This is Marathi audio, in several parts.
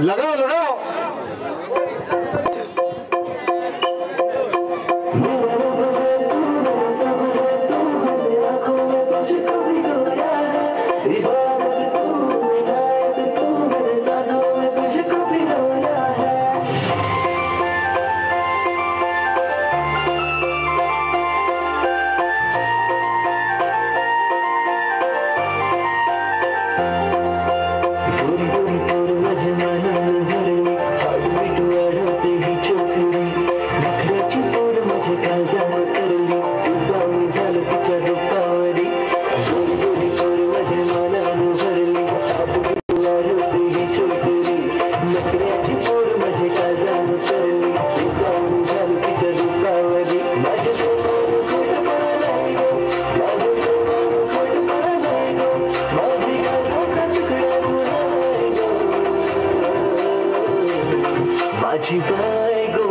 लगाओ लगाओ। माझी बायको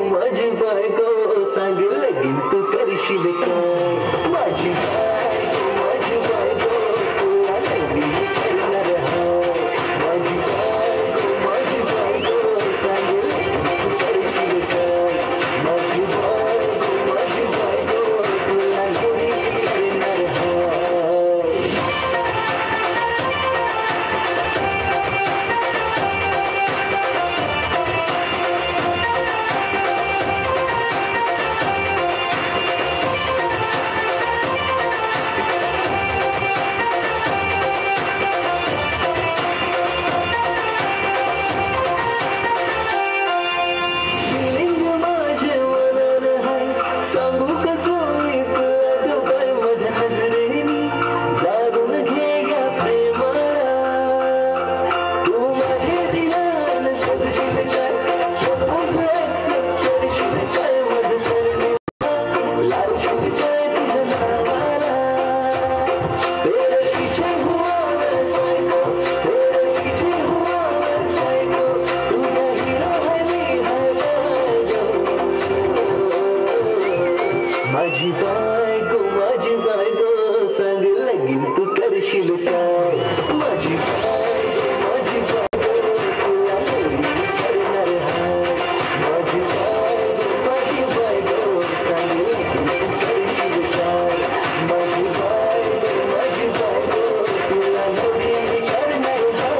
सांग लगीन तू करशील काय? माझी बायको तुला लगीन करणार हाय. माझी बायको सांग लगीन तू करशील काय? माझी बायको तुला लगीन करणार हाय. माझी बायको सांग लगीन तू करशील काय? माझी बायको तुला लगीन करणार हाय. माझी बायको सांग लगीन तू करशील काय? माझी बायको तुला लगीन करणार हाय.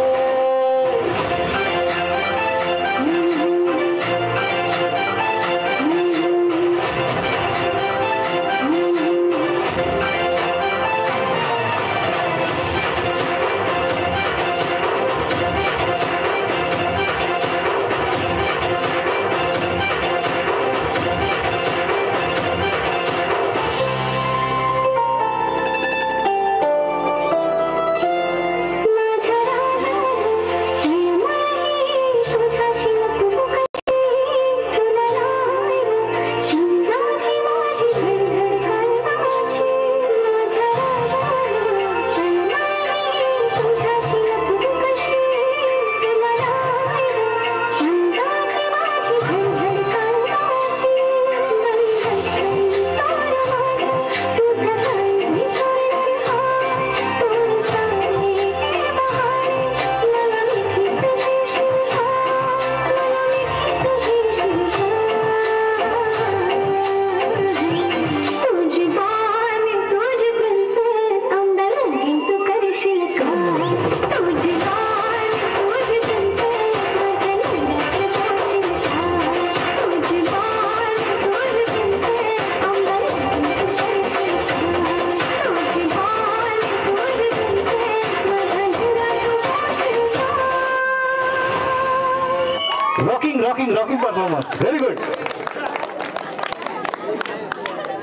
Rocking performance very good.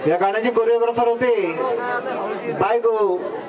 या गाण्याचे कोरिओग्राफर होते बायको